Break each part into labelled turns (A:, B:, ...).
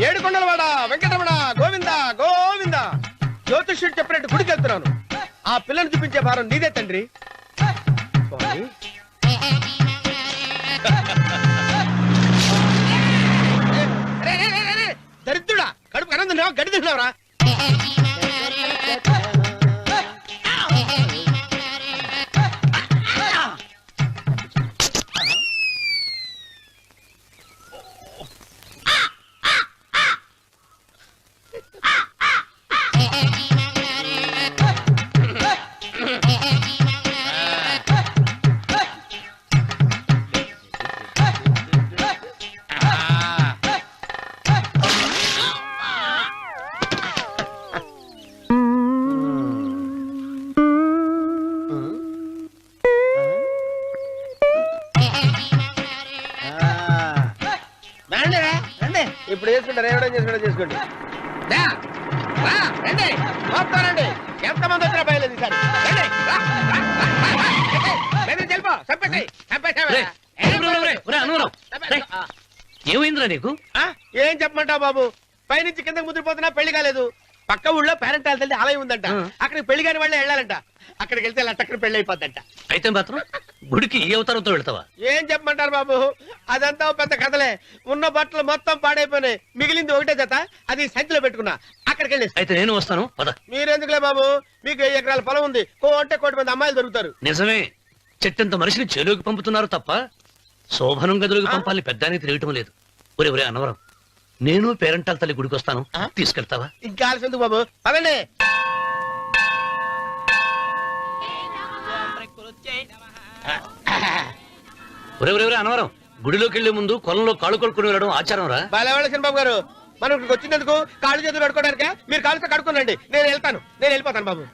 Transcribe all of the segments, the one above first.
A: ఏడుకొండలవాడ వెంకటరమణ గోవింద గోవింద. జ్యోతిష్యుడు చెప్పినట్టు గుడికి వెళ్తున్నాను. ఆ పిల్లని చూపించే భారం నీదే తండ్రి. స్వామి దరిద్రుడా, కడుపు అన్నం తిన్నావా గడి తిన్నావరా? ఇప్పుడు చేసుకుంటారు, ఏడో చేసుకుంటా చేసుకోండి. రండి, ఎంతమంది వచ్చినా బయలుదేరి
B: ఏమైందిరా నీకు?
A: ఏం చెప్పమంటావు బాబు, పైనుంచి కిందకి ముద్రపోతున్నా పెళ్లి కాలేదు. పక్క ఊళ్ళో పేరెంటాల తల్లి ఆలయం ఉందంట, అక్కడికి పెళ్లి కాని వాళ్ళే వెళ్ళాలంట. అక్కడికి వెళ్తే లట్టక్కడ పెళ్లి అయిపోద్దంట.
B: అయితే మాత్రం గుడికి ఏ అవతారంతో వెళ్తావా?
A: ఏం చెప్పమంటారు బాబు, అదంతా పెద్ద కథలే. ఉన్న బట్టలు మొత్తం పాడైపోయినాయి, మిగిలింది ఒకటే జత, అది సంచిలో పెట్టుకున్నా. అక్కడికి వెళ్ళి
B: అయితే నేను వస్తాను పద.
A: మీరెందుకులే బాబు, మీకు 10 ఎకరాల పొలం ఉంది, అంటే 1 కోటి మంది అమ్మాయిలు దొరుకుతారు.
B: నిజమే, చెట్టంత మనిషిని చెరువుకి పంపుతున్నారు తప్ప శోభనం గదులకు పంపాలని పెద్దానికి తెలియటం లేదు. ఒరే ఒరే అనవరం, నేను పేరెంటాల తల్లి గుడికి వస్తాను, తీసుకెళ్తావా?
A: ఇంకా ఆలస్యం ఎందుకు బాబు, పదండి.
B: ఒరే ఒరే ఒరే అనవరం, గుడిలోకి వెళ్లే ముందు కొలంలో కాళ్ళు కొడుకుని వెళ్ళడం ఆచారం రా.
A: బాలేవాళ్ళ బాబు గారు, మనం ఇక్కడికి వచ్చినందుకు కాళ్ళు చేతులు కడుక్కోవడానికే. మీరు కాళ్ళతో కడుక్కోనండి, నేను వెళ్తాను, నేను వెళ్ళిపోతాను బాబు.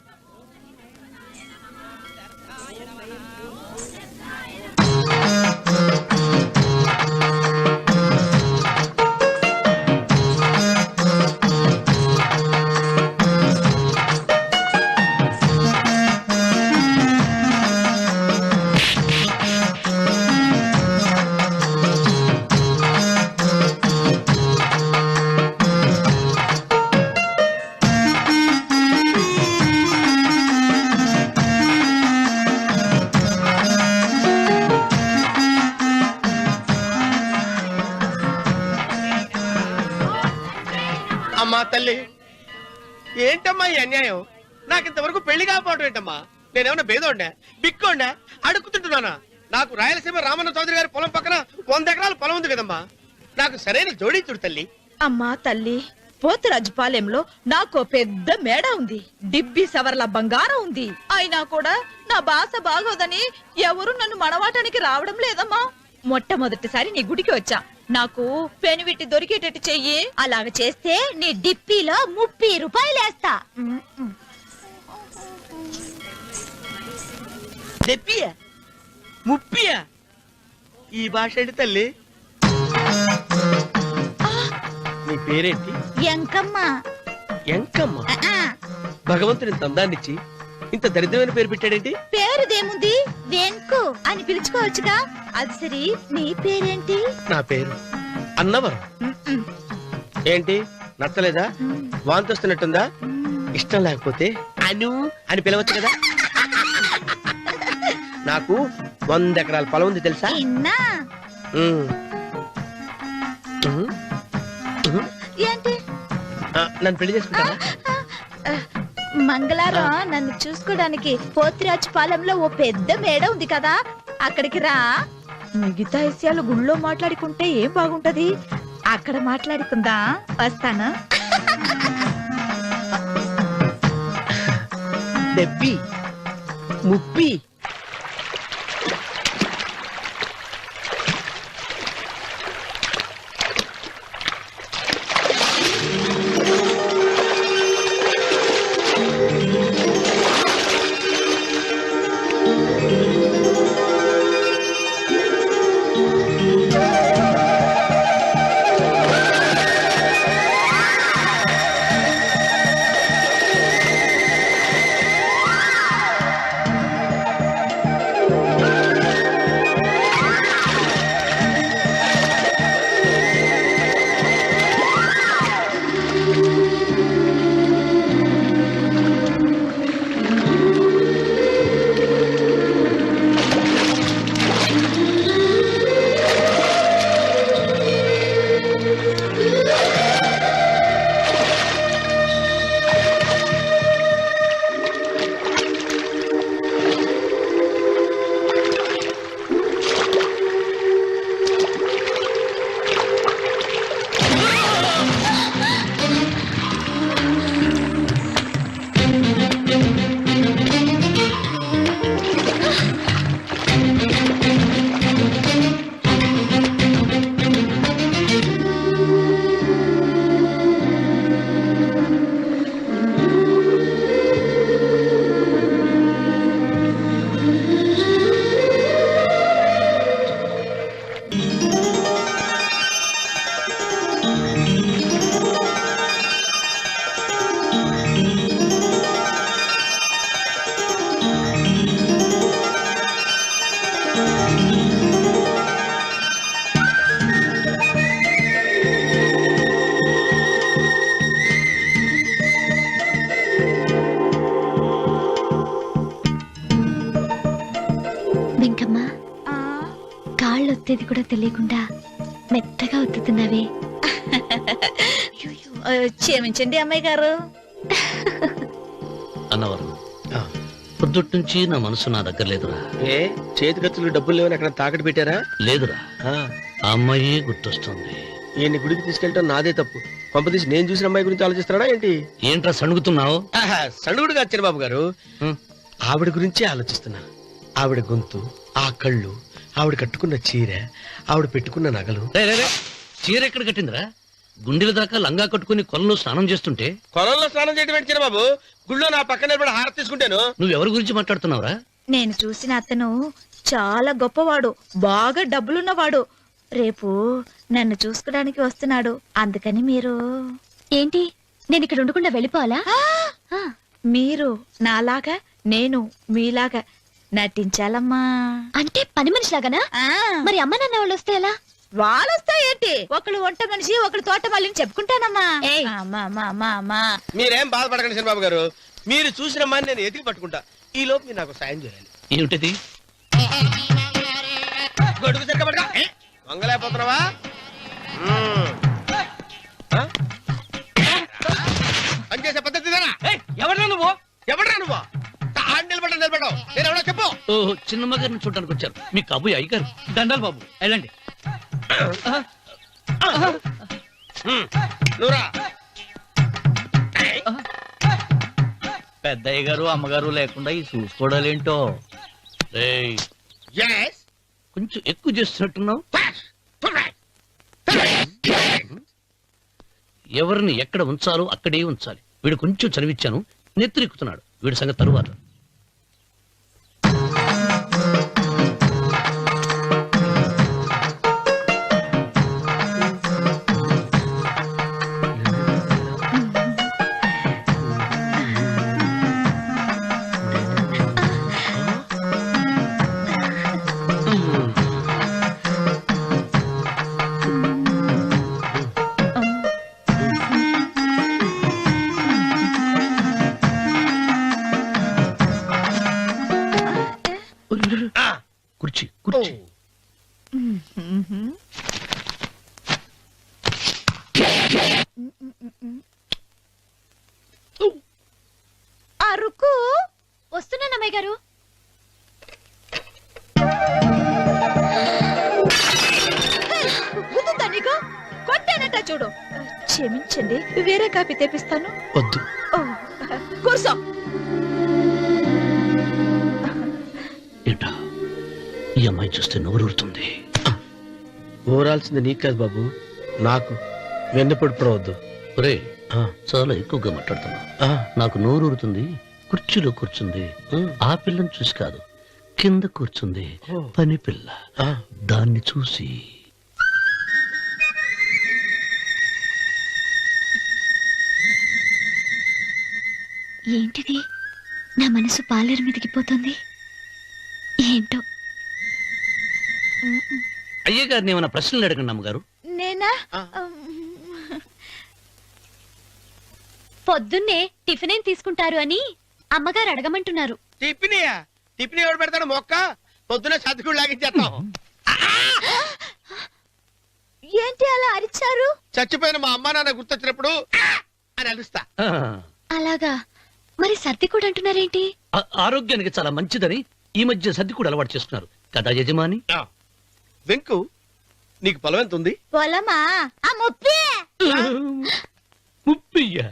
A: అమ్మా తల్లి, ఏంటమ్మా ఈ అన్యాయం? నాకింతవరకు పెళ్లి కాకపోవడం ఏంటమ్మా? నేనేమన్నా బేదోండా, బిక్కోండా, అడుగుతుంటున్నానా? నాకు రాయలసీమ రామన్న చౌదరి గారి పొలం పక్కన 100 ఎకరాల పొలం ఉంది కదమ్మా. నాకు సరైన జోడీ చూడు తల్లి.
C: అమ్మా తల్లి, పోతురాజుపాలెంలో నాకు పెద్ద మేడ ఉంది, డిబ్బి సవర్ల బంగారం ఉంది. అయినా కూడా నా భాష బాగోదని ఎవరు నన్ను మనవాటానికి రావడం లేదమ్మా. మొట్టమొదటిసారి నీ గుడికి వచ్చా, నాకు పెనువిట్టి దొరికేటట్టు చెయ్యి. అలాగ చేస్తే నీ డిప్పీలో 30 రూపాయలు వేస్తా.
A: డెప్పియా 30? ఈ భాష ఏంటి తల్లి? నీ పేరేంటి?
C: ఎంకమ్మ.
A: ఎంకమ్మ? భగవంతుని ఇంత అందాన్నిచ్చి ఇంత దరిద్రమైన పేరు పెట్టాడేంటి?
C: పేరుదేముంది, వెంకు అని పిలుచుకోవచ్చుగా. అది సరి, నీ పేరేంటి?
A: నా పేరు అన్నవరం. ఏంటి నచ్చలేదా? వాంతి వస్తున్నట్టుందా? ఇష్టం లేకపోతే అను అని పిలవచ్చు కదా. నాకు 100 ఎకరాల పొలం ఉంది తెలుసా?
C: ఏంటి?
A: నన్ను పెళ్లి చేసుకుంటావా?
C: మంగళారం నన్ను చూసుకోవడానికి పోతిరాజుపాలెంలో ఓ పెద్ద మేడ ఉంది కదా, అక్కడికి రా. మిగతా విషయాలు గుళ్ళో మాట్లాడుకుంటే ఏం బాగుంటది, అక్కడ మాట్లాడుకుందా. వస్తాను.
A: డెబ్బి 30.
D: కాళ్ళు ఒత్తేది కూడా తెలియకుండా మెత్తగా ఒత్తుతున్నావే.
C: క్షమించండి అమ్మాయి గారు.
B: అన్నవరం పొద్దుటి నుంచి నా మనసు నా దగ్గర లేదురా.
A: ఏ చేతి ఖర్చులు డబ్బులు లేవని అక్కడ తాకట్టు పెట్టారా?
B: లేదురా, ఆ అమ్మాయి గుర్తొస్తుంది.
A: ఈయన్ని గుడికి తీసుకెళ్ళటం నాదే తప్పు. పంపదీసి నేను చూసిన అమ్మాయి గురించి ఆలోచిస్తున్నాడా ఏంటి?
B: ఏంట్రా సణుగుతున్నావు?
A: సణుగుడుగా చిరబాబు గారు, ఆవిడ గురించే ఆలోచిస్తున్నా. ఆవిడ గొంతు, ఆ కళ్ళు, ఆవిడ కట్టుకున్న చీర, ఆవిడ పెట్టుకున్న నగలు.
B: చీర ఎక్కడ కట్టిందిరా? గుండెల దాకా లంగా కట్టుకుని కొలంలో స్నానం చేస్తుంటే.
A: కొలంలో స్నానం చేయడం ఏంటి చిరబాబు? గుళ్ళో నా పక్కన నిలబడి హారతి తీసుకుంటాను.
B: నువ్వెవరి గురించి మాట్లాడుతున్నావురా?
C: నేను చూసిన అతను చాలా గొప్పవాడు, బాగా డబ్బులున్నవాడు. రేపు నన్ను చూసుకోడానికి వస్తున్నాడు. అందుకని మీరు
D: ఏంటి, నేను ఇక్కడ ఉండకుండా వెళ్ళిపోవాలా?
C: మీరు నాలాగా, నేను మీలాగా నటించాలమ్మా.
D: అంటే పని మనిషిలాగానా? మరి అమ్మ నాన్న వాళ్ళు వస్తే ఎలా?
C: వాళ్ళొస్తా ఏంటి, ఒకళ్ళు వంట మనిషి, ఒకళ్ళు తోట మళ్ళీ చెప్పుకుంటానమ్మా.
A: మీరేం బాధపడకండి చిరబాబు గారు. మీరు చూసిన అమ్మాయిని నేను ఎతికి పట్టుకుంటా. ఈ లోపు మీరు నాకు సాయం చేయాలి.
B: ఏమిటది?
A: గొడుగు సరిగ్గా వంగలేకపోతున్నావా? పనిచేసే పద్ధతి ఎవరా నువ్వు? ఎవడరా నువ్వు? నిలబడ్డావు నేను ఎవడో చెప్పు.
B: ఓ చిన్నమ్మ గారిని చూడడానికి వచ్చారు. మీ కాబోయే అయ్యగారు. దండాలు బాబు, వెళ్ళండి.
A: నువ్వురా.
E: పెద్దయ్య గారు అమ్మగారు లేకుండా ఈ చూసుకోవడాలేంటో.
B: కొంచెం ఎక్కువ చేస్తున్నట్టున్నావు. ఎవరిని ఎక్కడ ఉంచాలో అక్కడే ఉంచాలి. వీడు కొంచెం చదివిచ్చాను, నెత్తిరెక్కుతున్నాడు. వీడి సంగతి తరువాత. కుర్చీ కుర్చీ.
C: అరుకు
D: వస్తున్నాను అమ్మాయి గారు.
C: కొట్టానట చూడు. క్షమించండి, వేరే కాపీ తెప్పిస్తాను.
B: వద్దు.
C: కూర్చో.
B: ఏంటా ఈ అమ్మాయి చూస్తే నోరూరుతుంది.
A: ఊరాల్సింది నీకు కాదు బాబు, నాకు. వెన్నపడిపోవద్దు.
B: ఒరే, చాలా ఎక్కువగా మాట్లాడుతున్నా. నాకు నోరూరుతుంది. కుర్చీలో కూర్చుంది. ఆ పిల్లని చూసి కాదు, కింద కూర్చుంది పని పిల్ల. దాన్ని చూసి.
D: ఏంటిది, నా మనసు పాలేరు మీదకి పోతుంది ఏంటో.
B: అయ్యగారిని ఏమైనా ప్రశ్నలు అడగండి అమ్మగారు.
C: నేనా?
D: పొద్దున్నే టిఫిన్ ఏం తీసుకుంటారు అని అమ్మగారు అడగమంటున్నారు.
A: టిఫినియా? టిఫిన్ ఎవడు పెడతాడు? మొక్క పొద్దున సతుకుడు లాగించేస్తాం.
C: ఏంటి అలా అరిచారు?
A: చచ్చిపోయిన మా అమ్మా నాన్న గుర్తొచ్చినప్పుడు అని అలుస్తా.
D: అలాగా? మరి సర్ది కూడా అంటున్నారేంటి?
B: ఆరోగ్యానికి చాలా మంచిదని ఈ మధ్య సర్ది కూడా అలవాటు చేస్తున్నారు కదా యజమాని.
A: వెంకు, నీకు పొలం ఎంత ఉంది?
C: పొలమా?
B: ముప్పయ్యా.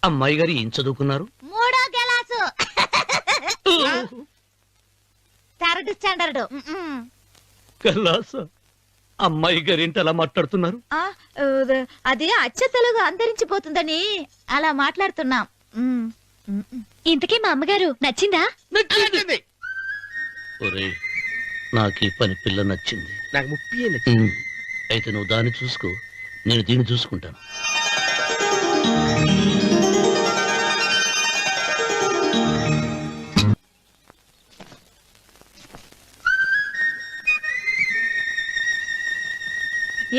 B: అమ్మాయి గారు ఏం చదువుకున్నారు?
C: 3వ క్లాసు, 3rd స్టాండర్డ్.
B: కలాస. అమ్మాయి గారు ఏంటి అలా మాట్లాడుతున్నారు?
C: అది అచ్చ తెలుగు అంతరించిపోతుందని అలా మాట్లాడుతున్నాం.
D: ఇంతకీ మా అమ్మగారు నచ్చిందా?
A: నచ్చింది.
B: ఒరే, నాకు ఈ పని పిల్ల నచ్చింది.
A: నాకు 30 నచ్చింది.
B: అయితే నువ్వు దాన్ని చూసుకో, నేను దీన్ని చూసుకుంటాను.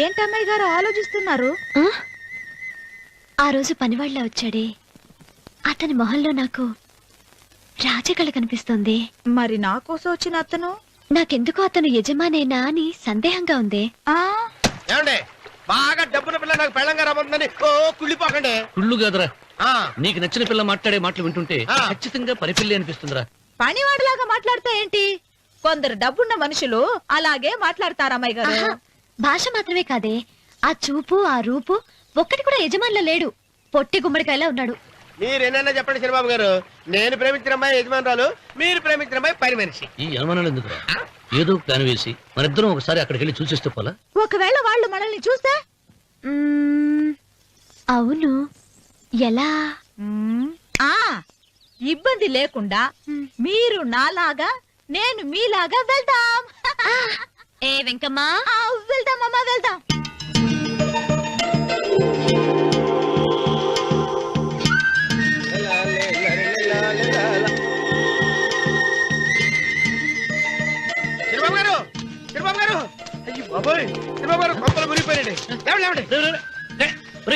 C: ఏంటమ్మాయి గారు ఆలోచిస్తున్నారు?
D: ఆ రోజు పనివాళ్ళ వచ్చాడే, అతని మొహంలో నాకు రాజకళ కనిపిస్తోంది.
C: మరి నా కోసం వచ్చిన అతను?
D: నాకెందుకో అతను యజమానేనా అని సందేహంగా ఉంది.
A: ఏమండి బాగా డబ్బున పిల్ల నాకు పెళ్ళంగా రాబోతుందని ఓ కుళ్ళిపోకండి.
B: కుళ్ళు కాదురా,
A: ఆ,
B: నీకు నచ్చిన పిల్ల మాట్లాడే మాటలు వింటుంటే
A: ఆ.
B: ఖచ్చితంగా పరిపిల్లి అనిపిస్తుందిరా.
C: పనివాడిలాగా మాట్లాడతా ఏంటి? కొందరు డబ్బున్న మనుషులు అలాగే మాట్లాడతారు అమ్మాయి గారు.
D: ఆహా, భాష మాత్రమే కాదే, ఆ చూపు ఆ రూపు ఒక్కటి కూడా యజమానిలో లేడు. పొట్టి గుమ్మడికాయలా ఉన్నాడు.
A: మీరేనన్నా చెప్పండి చంద్రబాబు గారు, నేను ప్రేమించిన అమ్మాయి యజమానురాలు, మీరు ప్రేమించిన అమ్మాయి పని మనిషి.
B: ఈ అనుమానాలు ఎందుకురా? ఏదో ప్లాన్ వేసి మనిద్దరం ఒకసారి అక్కడికి వెళ్ళి చూసేస్తే పోలా?
C: ఒకవేళ వాళ్ళు మనల్ని చూస్తే?
D: అవును, ఎలా?
C: ఆ ఇబ్బంది లేకుండా మీరు నాలాగా నేను మీలాగా వెళ్దాం.
D: ఏ వెంకమ్మా,
C: వెళ్దాం అమ్మా, వెళ్దాం.
A: చంద్రబాబు గారు, చంద్రబాబు గారు, అయ్యో బాబోయ్, చంద్రబాబు గారు కొంపలు మునిగిపోయారండి. లేవండి.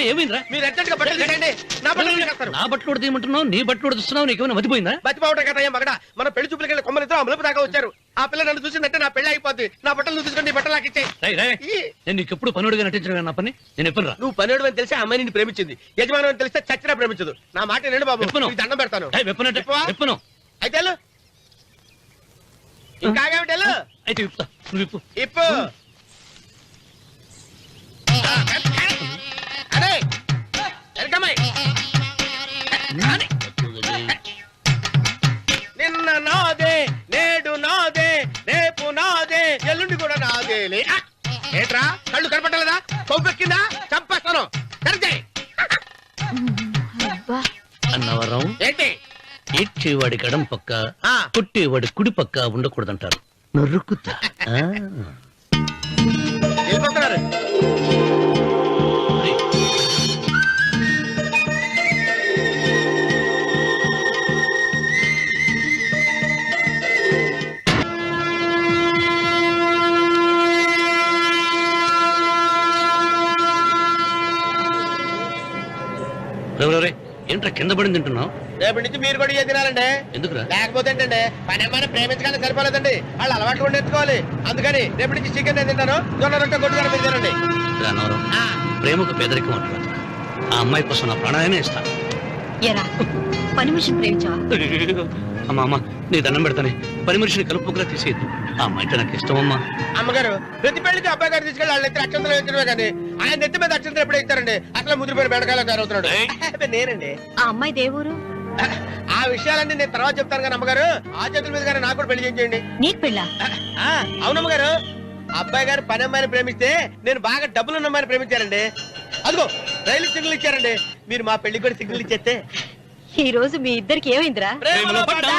B: ఏమైందిరా?
A: మీరు అర్జెంట్ గా బట్టలు తీసేయండి, నా బట్టలు తీసేస్తారు.
B: నా బట్టలు కూడా తీయమంటున్నావు, నీ బట్టలు కూడా తీస్తున్నావు, నీకేమైనా మతిపోయిందా?
A: బతిపావటం కదా ఏం మగడ, మన పెళ్లి చూపులకి వెళ్ళి కొమ్మలతో అమలుపు దాకా వచ్చారు. ఆ పిల్ల నన్ను చూసిందంటే నా పెళ్లి అయిపోద్ది. నా బట్టలు తీసుకొని బట్టలు నాకు ఇచ్చేయి.
B: రేయ్, రేయ్, నేను నీకు ఎప్పుడు పనుడిగా నటించడం నా పని. నేను ఎప్పుడు రా?
A: నువ్వు పనివాడు అని తెలిసి ఆ అమ్మాయి నిన్ను ప్రేమించింది, యజమాని అని తెలిస్తే చచ్చినా ప్రేమించదు. నా మాట వినండి బాబు,
B: విప్పను.
A: నీకు దండం పెడతాను.
B: వెప్పనంటే
A: విప్పవా?
B: వెప్పను.
A: అయితే వెళ్ళు. ఇంకా ఆగేమిటి వెళ్ళు.
B: అయితే విప్పుతా, నువ్వు విప్పు.
A: ఇప్పు. అరే ఎరకమ్మాయి, నిన్న నాదే, నేడు నాదే, రేపు నాదే, ఎల్లుండి కూడా నాదేలే. ఏంట్రా కళ్ళు కనపట్టలేదా? కొవ్వెక్కిందా? చంపేస్తాను. కరెక్టే.
B: అన్నవరం
A: ఏంటి?
B: ఏడ్చేవాడి గడం పక్క,
A: ఆ.
B: కొట్టేవాడి కుడి పక్క ఉండకూడదంటారు. నరుక్కుతా.
A: వెళ్ళిపోతున్నారు.
B: ఏంట్రా కింద పడింది తింటున్నావు?
A: రేపటి నుంచి మీరు కూడా ఇదే తినాలండి.
B: ఎందుకురా?
A: లేకపోతే ఏంటండి, పని అమ్మాయిని ప్రేమించగానే సరిపోలేదండి, వాళ్ళు అలవాటు కూడా నేర్చుకోవాలి. అందుకని రేపటి నుంచి చికెన్ నేను తింటాను, జొన్న రొట్టె కొట్టుకొని మీరు తినండి.
B: రా అన్నవరం, ప్రేమకు పేదరికం అంటారు. ఆ అమ్మాయి కోసం నా ప్రాణాయనే ఇస్తాను.
C: ఎరా పని మనిషిని ప్రేమించావా?
B: అమ్మా అమ్మ, నీ దండం పెడతానే, పని మనిషిని కలుపుకులా తీసేయద్దు. ఆ అమ్మాయి అంటే నాకు ఇష్టం అమ్మా.
A: అమ్మగారు ప్రతి పెళ్లికి అబ్బాయి గారు తీసుకెళ్ళి వాళ్ళ ఎత్తి అక్షంతలు వేయించడమే కానీ ఆయన నెత్తి మీద అక్షంతలు ఎప్పుడు ఇస్తారండి? అట్లా ముదిరిపోయిన బెడకాయలు తయారవుతున్నాడు. అబ్బే, నేనండి.
C: ఆ అమ్మాయి దేవురు.
A: ఆ విషయాలన్నీ నేను తర్వాత చెప్తాను కానీ అమ్మగారు, ఆ చేతుల మీద గారు నాకు కూడా పెళ్లి చేయండి.
C: నీకు పెళ్ళా?
A: అవునమ్మగారు, అబ్బాయి గారు పని అమ్మాయిని ప్రేమిస్తే నేను బాగా డబ్బులున్న అమ్మాయిని ప్రేమించారండి. అదిగో రైలు సిగ్నల్ ఇచ్చారండి. మీరు మా పెళ్లికి కూడా సిగ్నల్ ఇచ్చేస్తే.
C: ఈ రోజు మీ ఇద్దరికి ఏమైందిరా?
A: ప్రేమలో పడ్డాం.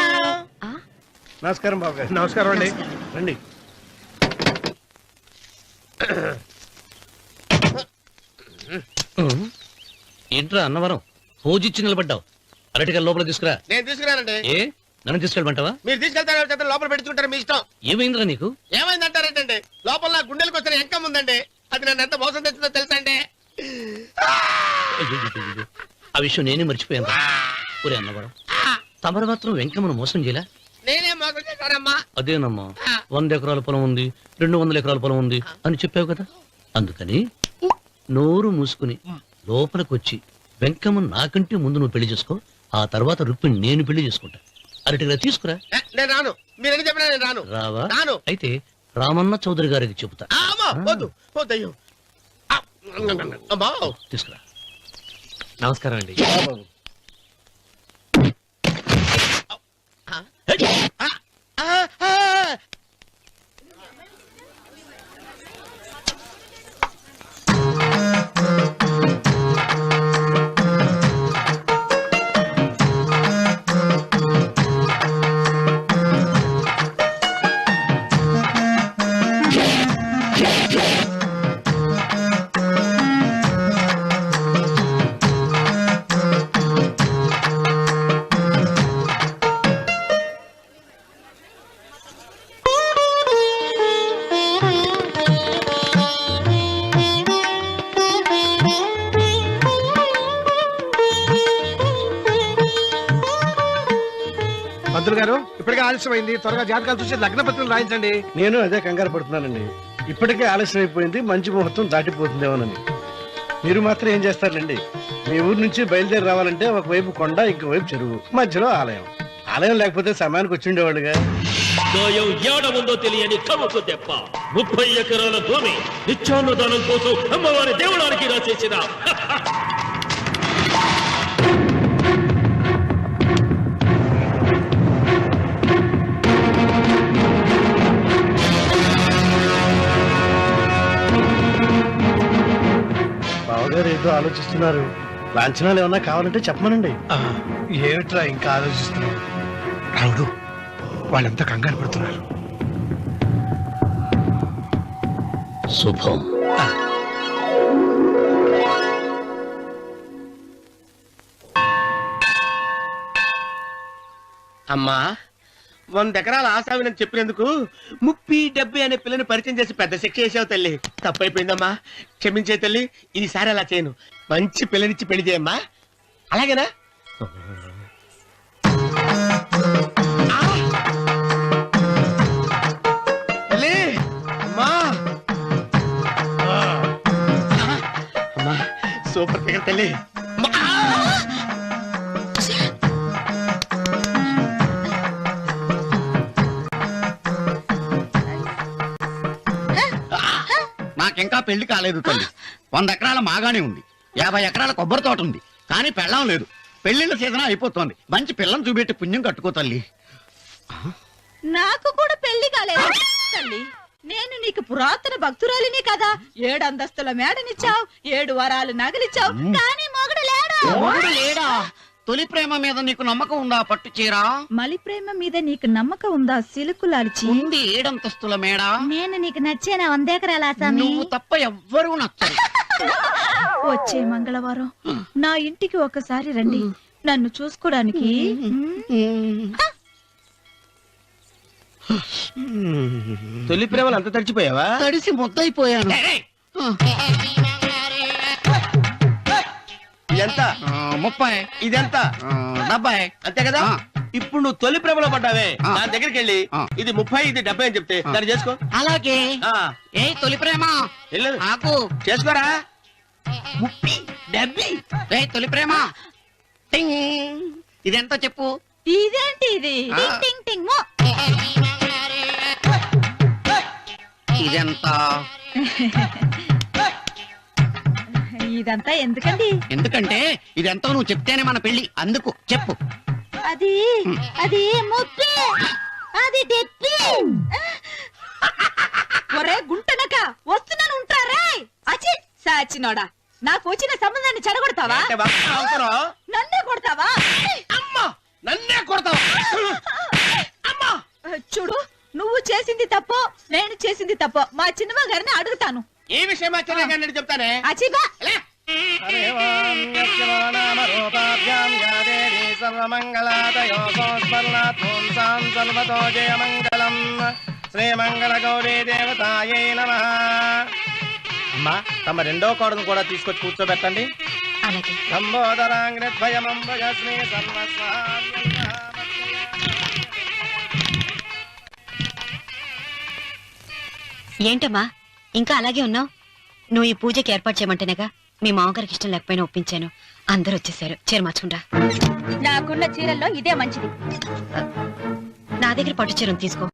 F: నమస్కారం బాబు గారు. నమస్కారం అండి. రండి.
B: ఏంట్రా అన్నవరం, పోజిచ్చి నిలబడ్డావు? అరటిగా లోపల తీసుకురా.
A: నేను తీసుకున్నానండి.
B: ఏ నన్ను తీసుకెళ్ళమంటావా?
A: మీరు తీసుకెళ్తారు లోపల పెట్టుకుంటారు, మీ ఇష్టం.
B: ఏమైందిరా నీకు?
A: ఏమైందంటారేంటండి? లోపల నా గుండెలకు వచ్చిన ఎంకం ఉందండి, అది నన్ను ఎంత మోసం తెచ్చిందో తెలుసా అండి?
B: అయ్యయ్యయ్యయ్యో, ఆ విషయం నేనే మర్చిపోయాను. ఒరే అన్నవరం, తమరు మాత్రం వెంకమ్మను మోసం చేయలే?
A: నేనే మోసం చేశానమ్మా.
B: అదేనమ్మా, 100 ఎకరాల పొలం ఉంది, 200 ఎకరాల పొలం ఉంది అని చెప్పావు కదా. అందుకని నోరు మూసుకుని లోపలికి వచ్చి వెంకమ్మను నాకంటే ముందు నువ్వు పెళ్లి చేసుకో. ఆ తర్వాత రుక్మిణి నేను పెళ్లి చేసుకుంటా. అరటిగా తీసుకురా.
A: నేను రాను, మీరని చెప్పినా నేను రాను.
B: రావా?
A: రాను.
B: అయితే రామన్న చౌదరి గారికి చెబుతా.
A: అమ్మా, వద్దు వద్దు, అయ్యో. అమ్మా,
B: తీసుకురా.
E: నమస్కారం అండి.
F: గారు ఇప్పటికే ఆలస్యమైంది, త్వరగా జాతకాలు చూసి లగ్న పత్రికలు రాయించండి. నేను అదే కంగారు పడుతున్నానండి. ఇప్పటికే ఆలస్యం అయిపోయింది, మంచి ముహూర్తం దాటిపోతుందేమోనని. మీరు మాత్రం ఏం చేస్తారండి? మీ ఊరు నుంచి బయలుదేరి రావాలంటే ఒకవైపు కొండ, ఇంకోవైపు చెరువు, మధ్యలో ఆలయం. ఆలయం లేకపోతే సమయానికి వచ్చి ఉండేవాళ్ళుగా.
G: ఏడముందో తెలియని కముకు తెప్ప 30 ఎకరాల భూమి నిత్యాన్నదానం కోసం అమ్మవారి దేవుడానికి రాసేసిన
F: బావగారు ఏదో ఆలోచిస్తున్నారు. లాంఛనాలు ఏమన్నా కావాలంటే చెప్పమనండి.
H: ఏమిట్రా ఇంకా ఆలోచిస్తున్నావు? రావుడు, వాళ్ళంతా కంగారు పడుతున్నారు.
B: శుభం.
A: అమ్మా 100 ఎకరాల ఆశావినని చెప్పినందుకు 30-70 అనే పిల్లని పరిచయం చేసి పెద్ద శిక్ష చేసావు తల్లి. తప్పైపోయిందమ్మా, క్షమించే తల్లి. ఈసారి అలా చేయను. మంచి పిల్లనిచ్చి పెళ్లి చేయమ్మా. అలాగేనా? తల్లి, అమ్మా. అమ్మా, సూపర్ ఫిగర్ తల్లి.
I: నాకింకా పెళ్లి కాలేదు తల్లి. 100 ఎకరాల మాగానే ఉంది, 50 ఎకరాల కొబ్బరి తోట ఉంది, కానీ పెళ్ళం లేదు. పెళ్లిళ్ళ సీజన్ అయిపోతుంది. మంచి పిల్లని చూపెట్టి పుణ్యం కట్టుకో తల్లి.
C: నాకు కూడా పెళ్లి కాలేదు తల్లి. నేను నీకు పురాతన భక్తురాలిని కదా. 7 అంతస్తుల మేడనిచ్చావు, 7 వరాలు నగలిచ్చావు, కానీ మొగుడు లేడు.
I: మొగుడు లేడా? తొలి ప్రేమ మీద నీకు నమ్మకం ఉందా? పట్టు చీరా.
C: మలి ప్రేమ మీద నీకు నమ్మకం ఉందా? సిలుకులాల్చి
I: ఉంది 7 అంతస్తుల మేడ.
D: నేను నీకు నచ్చేనా 100 ఎకరాల ఆసామి?
I: నువ్వు తప్ప ఎవ్వరూ నచ్చరు.
C: వచ్చే మంగళవారం నా ఇంటికి ఒకసారి రండి, నన్ను చూసుకోడానికి.
A: తొలి ప్రేమలు అంత తడిచిపోయావా?
I: తడిసి ముద్దయిపోయాను.
A: ఎంత?
I: 30.
A: ఇదెంత?
I: 70.
A: అంతే కదా. ఇప్పుడు నువ్వు తొలి ప్రేమలో పడ్డావే, నా దగ్గరికి వెళ్ళి ఇది 30 ఇది 70 అని చెప్తే దాన్ని చేసుకో.
I: అలాగే. ఏ తొలి ప్రేమ నాకు
A: చేసుకోరా. 30 70.
I: ఏ తొలి ప్రేమ టింగ్. ఇదెంత చెప్పు?
C: ఇదేంటి ఇది?
D: టింగ్ టింగ్ టింగ్ మో.
I: ఇదెంత?
C: ఇదంతా ఎందుకండి?
I: ఎందుకంటే ఇదెంతో నువ్వు చెప్తేనే మన పెళ్లి. అందుకు చెప్పు.
D: అది అది ముప్పి, అది డెప్పి.
C: ఒరే గుంటనక, వస్తున్నాను ఉంటారే. అచి సాచినోడా, నాకు వచ్చిన సంబంధాన్ని చెడగొడతావా?
A: అంటే బాగా అవసరం.
C: నన్నే కొడతావా?
A: అమ్మా, నన్నే కొడతావా? అమ్మా,
C: చూడు, నువ్వు చేసింది తప్పో నేను చేసింది తప్పో మా చిన్నమ్మ గారిని అడుగుతాను.
A: ఈ విషయం అచ్చనే చెప్తానే.
C: అచిబా
A: శ్రీమంగళ గౌరీ దేవతాయై నమః. అమ్మా, తమ రెండో కోడను కూడా తీసుకొచ్చి కూర్చోబెట్టండి.
D: అలాగే.
A: సంబోధరాంగ్రద్వయమంబయస్మి
J: ఏంటమ్మా ఇంకా అలాగే ఉన్నావు? నువ్వు ఈ పూజకి ఏర్పాటు చేయమంటేనేగా మీ మామగారికి ఇష్టం లేకపోయినా ఒప్పించాను. అందరూ వచ్చేసారు. చీర మార్చుకుంటా.
D: నాకున్న చీరల్లో ఇదే మంచిది.
J: నా దగ్గర పట్టు చీరను తీసుకో.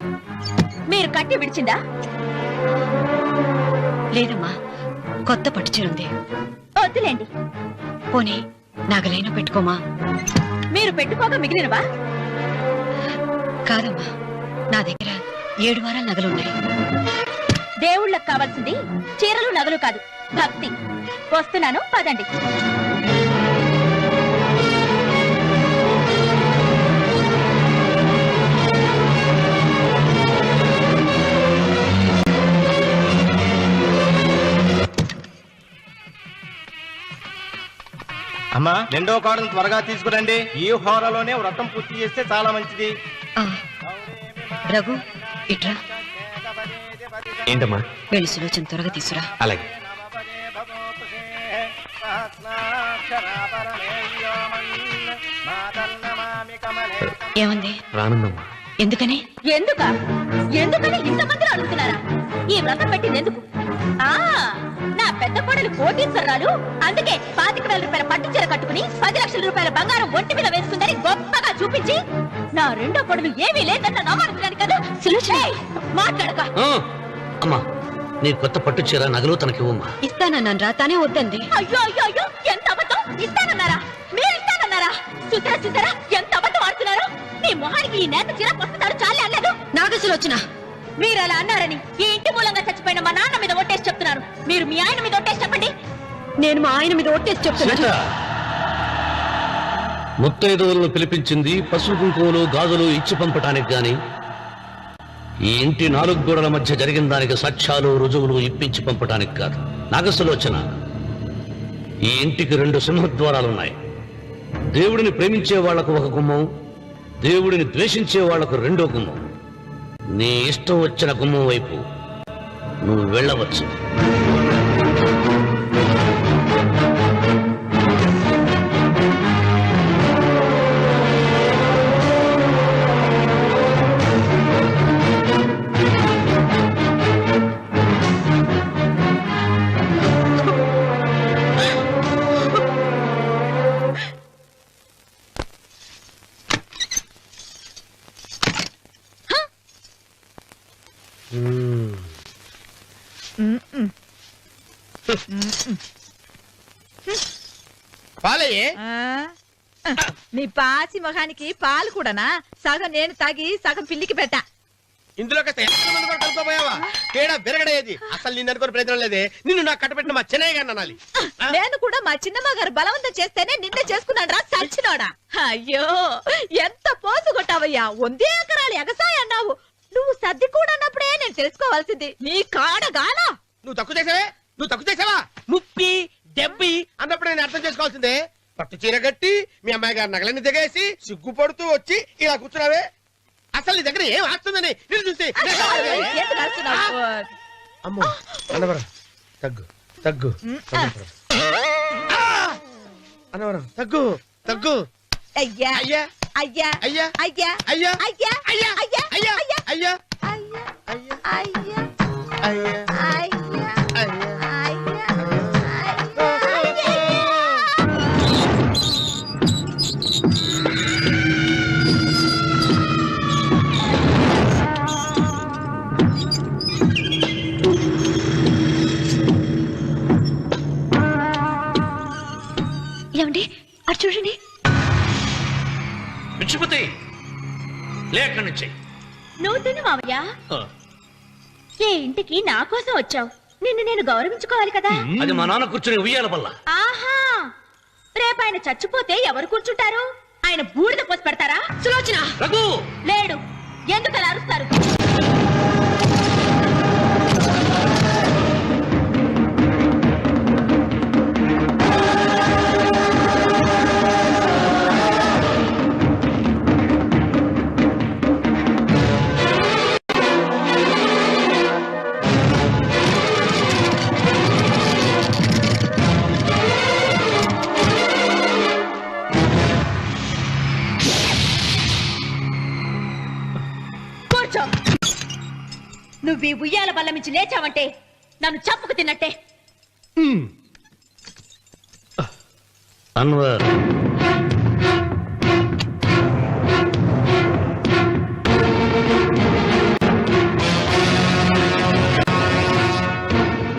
D: మీరు కట్టి విడిచిందా?
J: లేదమ్మా, కొత్త పట్టు చీర ఉంది.
D: వద్దులేండి.
J: పోనీ నాగలైనా పెట్టుకోమా.
D: మీరు పెట్టుకోక మిగిలినవా?
J: కాదమ్మా, నా దగ్గర 7 వారాల నగలున్నాయి.
D: దేవుళ్ళకు కావాల్సింది చీరలు నగలు కాదు, భక్తి. వస్తున్నాను, పదండి.
A: అమ్మా, రెండో కోడను త్వరగా తీసుకురండి. ఈ హోరలోనే వ్రతం పూర్తి చేస్తే చాలా మంచిది.
J: రఘు, ఇట్రా.
E: ఏంటమ్మా?
J: వెళ్ళి సులోచన త్వరగా తీసురా.
E: అలాగే.
J: ఏమంది?
E: రానుందమ్మా.
J: ఎందుకని?
C: ఎందుకని ఇంతమంది అడుగుతున్నారా? ఈ వ్రతం పెట్టింది ఎందుకు? నా పెద్ద కోడలు కోటీశ్వరరాలు, అందుకే 25,000 రూపాయల పట్టు చీర కట్టుకుని 10 లక్షల రూపాయల బంగారం ఒంటి మీద వేసుకుందని గొప్పగా చూపించి నా రెండో కోడలు ఏమీ లేదన్న నమ్మకానికి కదా. మాట్లాడక.
B: అమ్మా, నీ కొత్త పట్టు చీర నగలు తనకి ఇవ్వమ్మా.
J: ఇస్తానన్నాను రా, తానే వద్దంది.
C: అయ్యో అయ్యో అయ్యో, ఎంత అబద్ధం! ఇస్తానన్నారా? మీరు ఇస్తానన్నారా? చూసారా చూసారా ఎంత అబద్ధం ఆడుతున్నారు? నీ మొహానికి ఈ నేత చీర పొస్తాడు చాలే అనలేదు.
J: నాగసులోచన,
C: మీరు అలా అన్నారని ఈ ఇంటి మూలంగా చచ్చిపోయిన మా నాన్న మీద ఒట్టేసి చెప్తున్నారు. మీరు మీ ఆయన మీద ఒట్టేసి చెప్పండి.
J: నేను మా ఆయన మీద ఒట్టేసి చెప్తున్నాను.
B: సీత, ముత్తైదువులను పిలిపించింది పసుపు కుంకుమలు గాజులు ఇచ్చి పంపటానికి గాని ఈ ఇంటి 4 గోడల మధ్య జరిగిన దానికి సాక్ష్యాలు రుజువులు ఇప్పించి పంపటానికి కాదు. నాగసులోచన, ఈ ఇంటికి 2 సింహద్వారాలున్నాయి. దేవుడిని ప్రేమించే వాళ్లకు ఒక గుమ్మం, దేవుడిని ద్వేషించే వాళ్లకు 2వ గుమ్మం. నీ ఇష్టం వచ్చిన గుమ్మం వైపు నువ్వు వెళ్ళవచ్చు.
A: పాలయ్యే.
C: మీ పాసి మొహానికి పాలు కూడానా? సగం నేను తాగి సగం పిల్లికి పెట్టా.
A: ఇందులో కలుపుకోపోయావా? తేడా బెరగడేది. అసలు నిన్ను అనుకుని ప్రయత్నం లేదే. నిన్ను నాకు కట్టబెట్టిన మా చెన్నయ్య గారిని అనాలి.
C: నేను కూడా మా చిన్నమ్మ గారు బలవంతం చేస్తేనే నిన్నే చేసుకున్నాను రా చచ్చినోడా. అయ్యో, ఎంత పోసు కొట్టావయ్యా! 100 ఎకరాలు ఎగసాయ అన్నావు. నువ్వు సర్ది కూడా అన్నప్పుడే నేను తెలుసుకోవాల్సింది. నీ కాడగానా?
A: నువ్వు తక్కువ చేసావా? ముప్పి దెబ్బి అన్నప్పుడు నేను అర్థం చేసుకోవాల్సిందే. పట్టు చీర కట్టి మీ అమ్మాయి గారు నగలన్నీ దిగేసి సిగ్గుపడుతూ వచ్చి ఇలా కూర్చున్నావే. అసలు నీ దగ్గర ఏం ఆస్తుంది నేను చూసి. అమ్మో అన్నవరం తగ్గు తగ్గు అన్నవరం తగ్గు తగ్గు.
C: అయ్యా
A: అయ్యా
C: అయ్యా
A: అయ్యా
C: అయ్యా
A: అయ్యా
C: అయ్యా
A: అయ్యా
C: అయ్యా
A: అయ్యా
C: అయ్యా
A: అయ్యా
C: అయ్యా
A: అయ్యా
C: అయ్యా
A: అయ్యా
J: ఏమండి అటు చూడండి.
B: పిచ్చిపోతే లేక నుంచి
C: నువ్వు తిను మావయ్య. ఏ ఇంటికి నా కోసం వచ్చావు? నిన్ను నేను గౌరవించుకోవాలి కదా.
B: అది మా నాన్న కూర్చుని ఉయ్యాల వల్ల.
C: ఆహా, రేపు ఆయన చచ్చిపోతే ఎవరు కూర్చుంటారు? ఆయన బూడిద పోసి పెడతారా? సులోచన
B: రఘు
C: లేడు. ఎందుకు అలా అరుస్తారు? నువ్వు ఈ ఉయ్యాల బల్ల మించి లేచావంటే నన్ను చప్పుకు తిన్నట్టే.
B: అన్వర్,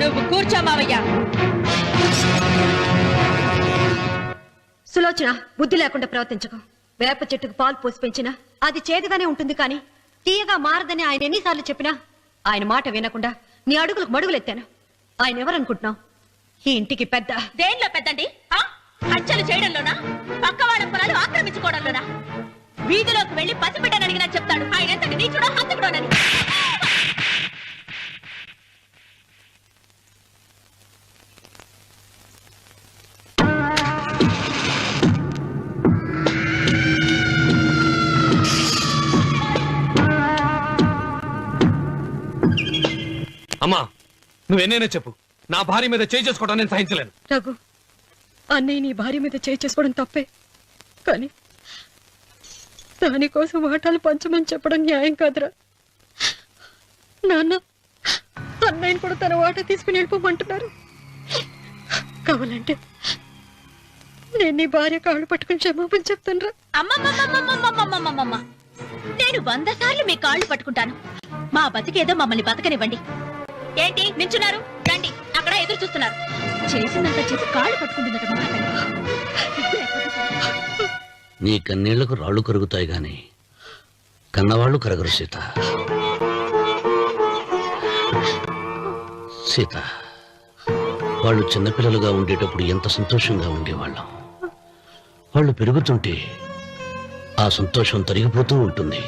C: నువ్వు కూర్చో మావయ్య.
J: సులోచన, బుద్ధి లేకుండా ప్రవర్తించకు. వేప చెట్టుకు పాలు పోసి పెంచినా అది చేదుగానే ఉంటుంది, కానీ తీయగా మారదని ఆయన ఎన్నిసార్లు చెప్పినా ఆయన మాట వినకుండా నీ అడుగులకు మడుగులెత్తాను. ఆయన ఎవరనుకుంటున్నావు? ఈ ఇంటికి పెద్ద.
C: దేనిలో పెద్దండి? హత్యలు చేయడంలోనా? పక్క వాళ్ళ పొలాలు ఆక్రమించుకోవడంలోనా? వీధిలోకి వెళ్లి పసిబిడ్డని అడిగినా చెప్తాడు ఆయన ఎంతటి నీచుడో హంతకుడోనని.
E: అమ్మా, నువ్వెన్నైనా చెప్పు, నా భార్య మీద చేయి చేసుకోవడం నేను సహించలేను.
J: రఘు, అన్నయ్య నీ భార్య మీద చేయి చేసుకోవడం తప్పే, కానీ దానికోసం వాటాలు పంచమని చెప్పడం న్యాయం కాదురా. నాన్న అన్నయ్యని కూడా తన వాటా తీసుకుని వెళ్ళిపోమంటున్నారు. కావాలంటే నేను నీ భార్య కాళ్ళు పట్టుకుని క్షమాపణ చెప్తాను.
D: అమ్మమ్మమ్మమ్మమ్మమ్మమ్మమ్మమ్మ, నేను 100 సార్లు మీ కాళ్ళు పట్టుకుంటాను. మా బతికేదో మమ్మల్ని బతకనివ్వండి. ఏంటి నించున్నారు? రండి, అక్కడ ఎదురు చూస్తున్నారు. చేసిందంతా చేసి కాళ్ళు పట్టుకుంటుందట మా తల్లి.
B: నీ కన్నీళ్లకు రాళ్లు కరుగుతాయి గాని కన్నవాళ్లు కరగరు సీత. సీత, వాళ్ళు చిన్నపిల్లలుగా ఉండేటప్పుడు ఎంత సంతోషంగా ఉండేవాళ్ళం. వాళ్ళు పెరుగుతుంటే ఆ సంతోషం తరిగిపోతూ ఉంటుంది.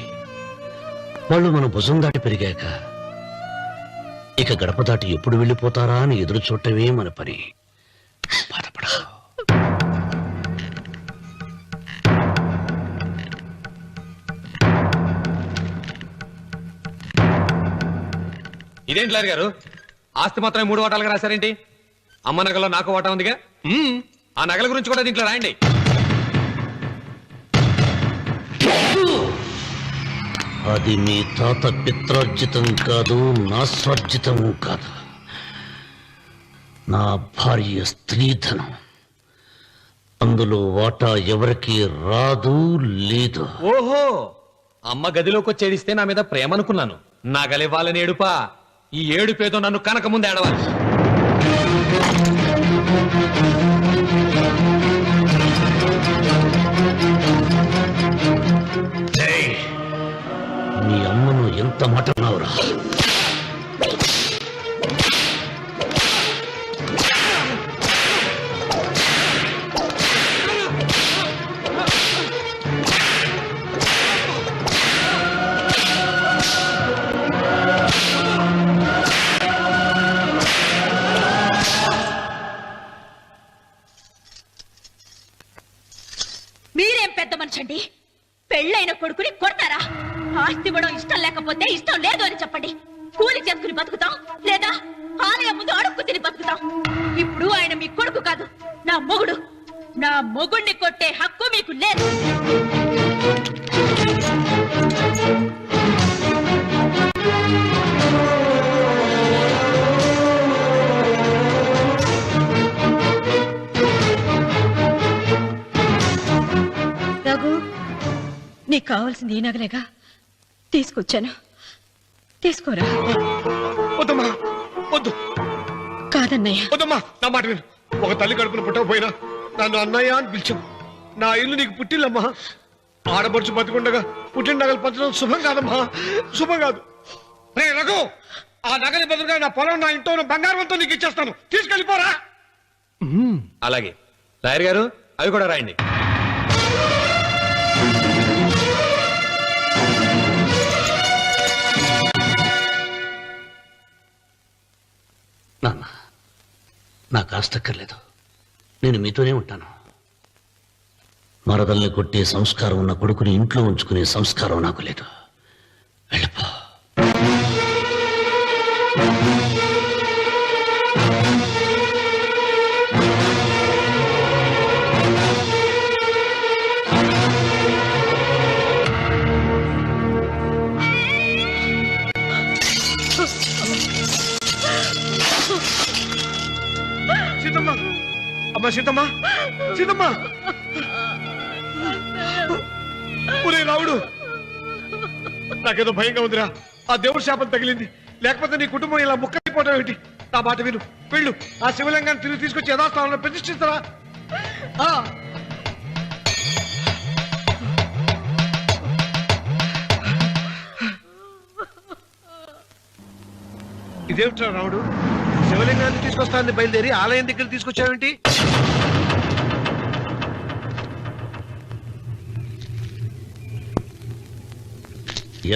B: వాళ్ళు మన భుజం దాటి పెరిగాక ఇక గడప దాటి ఎప్పుడు వెళ్ళిపోతారా అని ఎదురు చూడటమే మన పని. బాధపడకు.
E: ఇదేంటి లారీ గారు, ఆస్తి మాత్రమే 3 వాటాలుగా రాశారేంటి? అమ్మ నగలో నాకు వాటా ఉందిగా. ఆ నగల గురించి కూడా దీంట్లో రాయండి.
B: అది మీ తాత పిత్రార్జితం కాదు, నా స్వార్జితం కాదు. నా భార్య స్త్రీధనం. అందులో వాటా ఎవరికి రాదు లేదు.
E: ఓహో, అమ్మ గదిలోకి వచ్చి ఏడిస్తే నా మీద ప్రేమ అనుకున్నాను. నగలివ్వాలని ఏడుపా. ఈ ఏడుపేదో నన్ను కనక ముందు ఏడవాలి.
B: మీ అమ్మను ఎంత మాట అన్నావురా?
D: మీరేం పెద్ద మనిషి అండి? పెళ్ళైన కొడుకుని కొడతారా? ఆస్తి ఇవ్వడం ఇష్టం లేకపోతే ఇష్టం లేదు అని చెప్పండి. కూలి చేసుకుని బతుకుతాం, లేదా ఆలయం ముందు అడుక్కు తిని బతుకుతాం. ఇప్పుడు ఆయన మీ కొడుకు కాదు, నా మొగుడు. నా మొగుడిని కొట్టే హక్కు మీకు లేదు.
J: రఘు, నీకు కావాల్సింది ఈ నగలేగా, తీసుకొచ్చాను. తీసుకోరా.
A: వద్దమ్మా, వద్దు.
J: కాదన్నయ్య.
A: వద్దమ్మా, నా మాట విను. ఒక తల్లి కడుపున పుట్టకపోయినా నన్ను అన్నయ్య అని పిలిచావు. నా ఇల్లు నీకు పుట్టిల్లమ్మా. ఆడపడుచు బతికుండగా పుట్టిన నగలు పంచడం శుభం కాదమ్మా, శుభం కాదు. రే రఘు, ఆ నగలి బదులుగా నా పొలం, నా ఇంట్లో బంగారంతో నీకు ఇచ్చేస్తాను. తీసుకెళ్ళిపోరా.
E: అలాగే లాయర్ గారు, అవి కూడా రాయండి.
B: నాన్న, నాకు ఆస్తక్కర్లేదు. నేను మీతోనే ఉంటాను. మరదల్ని కొట్టే సంస్కారం ఉన్న కొడుకుని ఇంట్లో ఉంచుకునే సంస్కారం నాకు లేదు. వెళ్ళిపో.
A: సీతమ్మ, అమ్మా సీతమ్మ, సీతమ్మ. ఒరే రావుడు, నాకేదో భయంగా ఉందిరా. ఆ దేవుడి శాపం తగిలింది. లేకపోతే నీ కుటుంబం ఇలా ముక్కైపోవడం ఏంటి? నా మాట విను, వెళ్ళు. ఆ శివలింగాన్ని తిరిగి తీసుకొచ్చి యథాస్థానంలో ప్రతిష్ఠిస్తారా? ఇదేమిట్రా రావుడు, శివలింగాన్ని తీసుకొస్తానని బయలుదేరి ఆలయం దగ్గర తీసుకొచ్చావేంటి?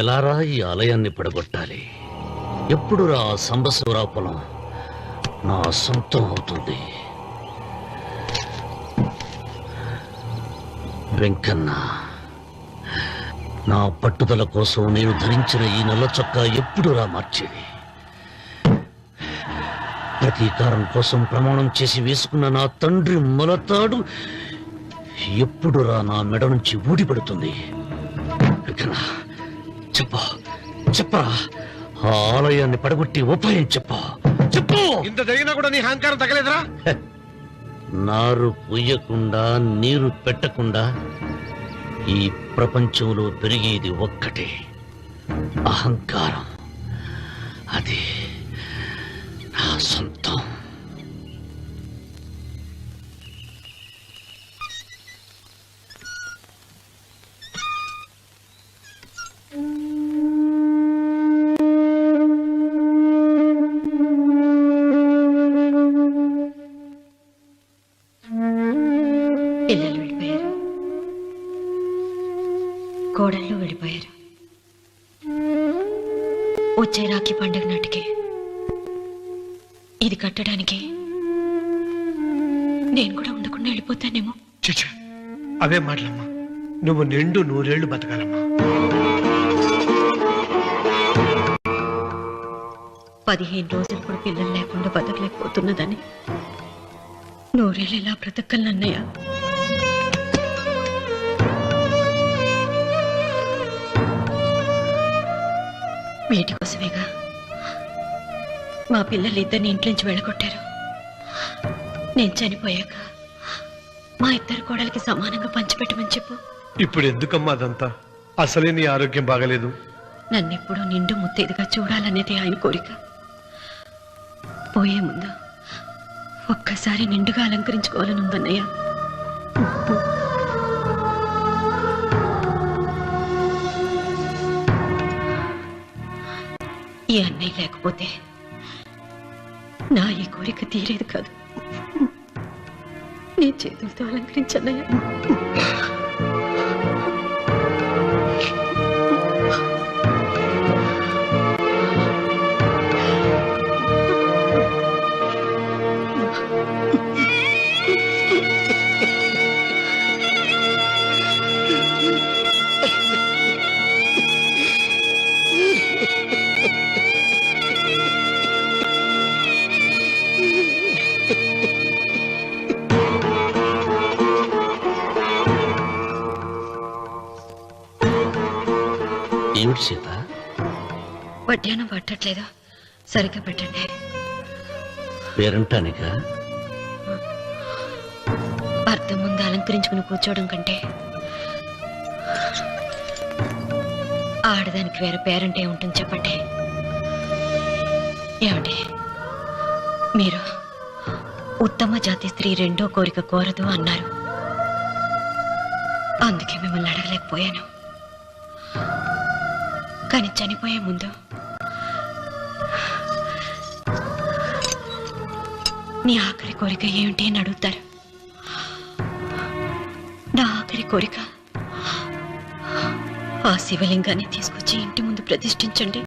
B: ఎలారా ఈ ఆలయాన్ని పడగొట్టాలి? ఎప్పుడు రా సంబశివరావు పొలం నా సొంతం అవుతుంది? వెంకన్న, నా పట్టుదల కోసం నేను ధరించిన ఈ నల్ల చొక్కా ఎప్పుడు రా మార్చేది? ప్రతీకారం కోసం ప్రమాణం చేసి వేసుకున్న నా తండ్రి మొలతాడు ఎప్పుడు రా నా మెడ నుంచి ఊడిపడుతుంది? దొరికినా చెప్పు చెప్పరా, ఆ ఆలయాన్ని పడగొట్టి ఉపాయం చెప్పు చెప్పు.
F: ఇంత జరిగినా కూడా నీ అహంకారం తగ్గలేదురా?
B: నారు పొయ్యకుండా నీరు పెట్టకుండా ఈ ప్రపంచంలో పెరిగేది ఒక్కటే, అహంకారం. అది నా సొంతం.
J: పిల్లలు వెళ్ళిపోయారు, కోడళ్ళు వెళ్ళిపోయారు. వచ్చే రాఖీ పండుగ నాటికి ఇది కట్టడానికి నేను కూడా ఉండకుండా వెళ్ళిపోతానేమో.
H: చిచ్చా, అవే మాటలమ్మా. నువ్వు నిండు 100 ఏళ్ళు బతకాలమ్మా.
J: 15 రోజులు కూడా పిల్లలు లేకుండా బతకలేకపోతున్నదని 100 ఏళ్ళు ఎలా బ్రతకలన్నయ్య? వీటి కోసమేగా మా పిల్లలిద్దరిని ఇంట్లోంచి వెళ్ళగొట్టారు. నేను చనిపోయాక మా ఇద్దరు కోడలికి సమానంగా పంచిపెట్టమని చెప్పు.
H: ఇప్పుడు ఎందుకమ్మా అదంతా? అసలే నీ ఆరోగ్యం బాగలేదు.
J: నన్నెప్పుడు నిండు ముత్తైదుగా చూడాలనేది ఆయన కోరిక. పోయే ముందు ఒక్కసారి నిండుగా అలంకరించుకోవాలని ఉందన్నయ్య. ఈ అన్నయ్య లేకపోతే నా ఈ కోరిక తీరేది కాదు. నీ చేతులతో అలంకరించన్నయ్య.
B: ఏమిటి సీత?
J: వడ్డానం పట్టట్లేదు, సరిగ్గా పెట్టండి.
B: పేరంటానిక
J: అర్థం ముందు అలంకరించుకుని కూర్చోవడం కంటే ఆడదానికి వేరే పేరంటే ఉంటుంది చెప్పండి. ఏమండి, మీరు ఉత్తమ జాతి స్త్రీ రెండో కోరిక కోరదు అన్నారు. అందుకే మిమ్మల్ని అడగలేకపోయాను. కానీ చనిపోయే ముందు నీ ఆఖరి కోరిక ఏమిటి అని అడుగుతారు. నా ఆఖరి కోరిక ఆ శివలింగాన్ని తీసుకొచ్చి ఇంటి ముందు ప్రతిష్ఠించండి.